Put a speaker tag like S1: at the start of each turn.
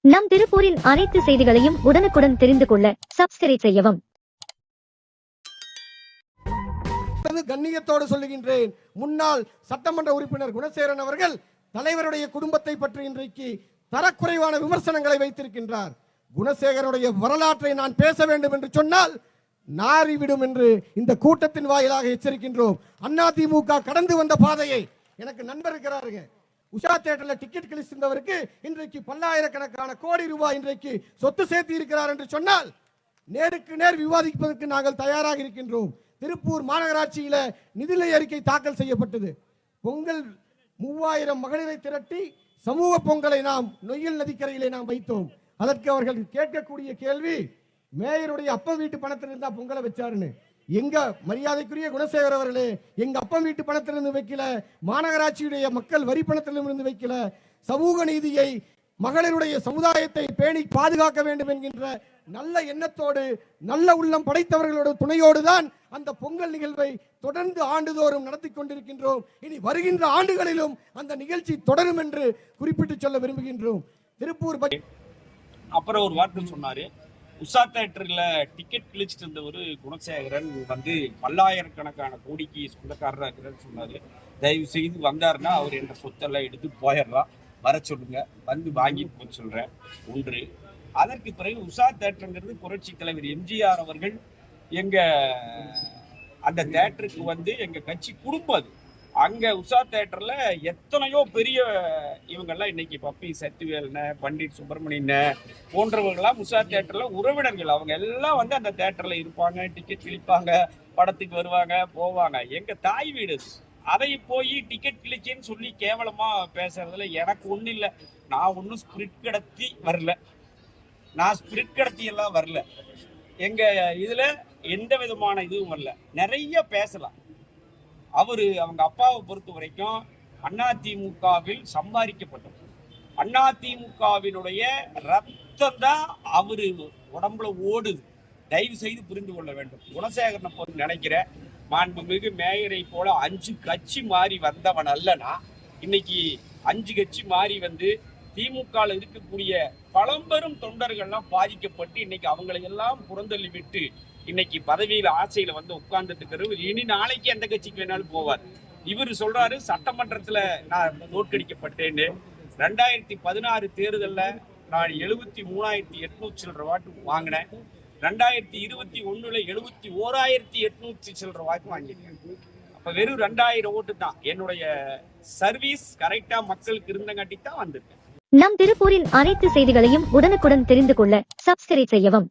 S1: நம் திருப்பூரின் அனைத்து செய்திகளையும் உடனுக்குடன் தெரிந்து கொள்ள சப்ஸ்கிரைப் செய்யவும்.
S2: கண்ணியத்தோடு சொல்லுகின்றேன், முன்னாள் சட்டமன்ற உறுப்பினர் குணசேகரன் அவர்கள் தலைவருடைய குடும்பத்தை பற்றி இன்றைக்கு தரக்குறைவான விமர்சனங்களை வைத்திருக்கின்றார். குணசேகரனுடைய வரலாற்றை நான் பேச வேண்டும் என்று சொன்னால் நாறிவிடும் என்று இந்த கூட்டத்தின் வாயிலாக எச்சரிக்கின்றோம். அதிமுக கடந்து வந்த பாதையை, எனக்கு நண்பர் இருக்கிறாருங்க, உஷா தியேட்டர்ல டிக்கெட் கிழிச்சிருந்தவருக்கு இன்றைக்கு பல்லாயிரக்கணக்கான கோடி ரூபாய் இன்றைக்கு சொத்து சேர்த்து இருக்கிறார் என்று சொன்னால் நேருக்கு நேர் விவாதிப்பதற்கு நாங்கள் தயாராக இருக்கின்றோம். திருப்பூர் மாநகராட்சியில நிதிநிலை அறிக்கை தாக்கல் செய்யப்பட்டது. பொங்கல் 3000 மகளிரை திரட்டி சமூக பொங்கலை நாம் நொய்யல் நதிக்கரையிலே நாம் வைத்தோம். அதற்கு அவர்கள் கேட்கக்கூடிய கேள்வி, மேயருடைய அப்பா வீட்டு பணத்தில் இருந்தா பொங்கலை வச்சாருன்னு. எங்க மரியாதைக்குரிய குணசேகர் அவர்களே, எங்க அப்பம் வீட்டு பணத்திலிருந்து வைக்கல, மாநகராட்சியுடைய மக்கள் வரி பணத்திலிருந்து வைக்கல. சமூக நீதியை, மகளிருடைய சமுதாயத்தை பேணி பாதுகாக்க வேண்டும் என்கின்ற நல்ல எண்ணத்தோடு நல்ல உள்ளம் படைத்தவர்களோட துணையோடு தான் அந்த பொங்கல் நிகழ்வை தொடர்ந்து ஆண்டுதோறும் நடத்தி கொண்டிருக்கின்றோம். இனி வருகின்ற ஆண்டுகளிலும் அந்த நிகழ்ச்சி தொடரும் என்று குறிப்பிட்டு சொல்ல விரும்புகின்றோம். திருப்பூர்
S3: அப்புறம் ஒரு வார்த்தை சொன்னாரு, உஷா தியேட்டர்ல டிக்கெட் கிழிச்சிட்டு இருந்தவர் குணசேகரன் வந்து பல்லாயிரக்கணக்கான கோடிக்கு சொந்தக்காரராக இருக்கிறான்னு சொன்னாரு. தயவு செய்து வந்தாருன்னா அவர் என்ற சொத்தெல்லாம் எடுத்து போயிடலாம், வர சொல்லுங்க, வந்து வாங்கிட்டு போய் சொல்றேன். ஒன்று. அதற்கு பிறகு உஷா தியேட்டருங்கிறது புரட்சி தலைவர் எம்ஜிஆர் அவர்கள் எங்க அந்த தியேட்டருக்கு வந்து எங்க கட்சி குடும்பம் அது. அங்க உஷா தியேட்டர்ல எத்தனையோ பெரிய இவங்கெல்லாம் இன்னைக்கு பப்பி சத்துவேல்ன, பண்டிட் சுப்பிரமணியன் போன்றவர்களாம் உஷா தியேட்டர்ல உறவினர்கள். அவங்க எல்லாம் வந்து அந்த தியேட்டர்ல இருப்பாங்க, டிக்கெட் கிழிப்பாங்க, படத்துக்கு வருவாங்க, போவாங்க. எங்க தாய் வீடு. அதை போய் டிக்கெட் கிழிச்சேன்னு சொல்லி கேவலமா பேசுறதுல எனக்கு ஒன்றும் இல்லை. நான் ஒன்றும் ஸ்பிரிட் கடத்தி வரல, நான் ஸ்பிரிட் கடத்தி எல்லாம் வரல. எங்க இதுல எந்த விதமான இதுவும் வரல. நிறைய பேசலாம். அவங்க அப்பாவை பொறுத்த வரைக்கும் அதிமுகவில் சம்பாதிக்கப்பட்டது. அதிமுகவினுடைய ரத்தம் தான் அவரு உடம்புல ஓடுது. தயவு செய்து புரிந்து கொள்ள வேண்டும். குணசேகரனை போது நினைக்கிற மாண்புமிகு மேயரை போல 5 கட்சி மாறி வந்தவன் அல்லனா, இன்னைக்கு 5 கட்சி மாறி வந்து திமுக இருக்கக்கூடிய பழம்பெரும் தொண்டர்கள்லாம் பாதிக்கப்பட்டு இன்னைக்கு அவங்களை எல்லாம் புறந்தள்ளி விட்டு இன்னைக்கு பதவியில ஆசையில வந்து உட்கார்ந்துட்டு இருக்கிறவர் இனி நாளைக்கு எந்த கட்சிக்கு வேணாலும் போவார். இவர் சொல்றாரு சட்டமன்றத்துல நான் தோற்கடிக்கப்பட்டேன்னு. 2016 தேர்தல்ல நான் 73,800 சில்லற வாக்கு வாங்கினேன். 2021 71,800 சில்லற வாக்கு வாங்கிட்டேன். அப்ப வெறும் 2000 ஓட்டு தான். என்னுடைய சர்வீஸ் கரெக்டா மக்களுக்கு இருந்தங்காட்டி தான் வந்திருக்கேன்.
S1: நம் திருப்பூரின் அனைத்து செய்திகளையும் உடனுக்குடன் தெரிந்து கொள்ள சப்ஸ்கிரைப் செய்யவும்.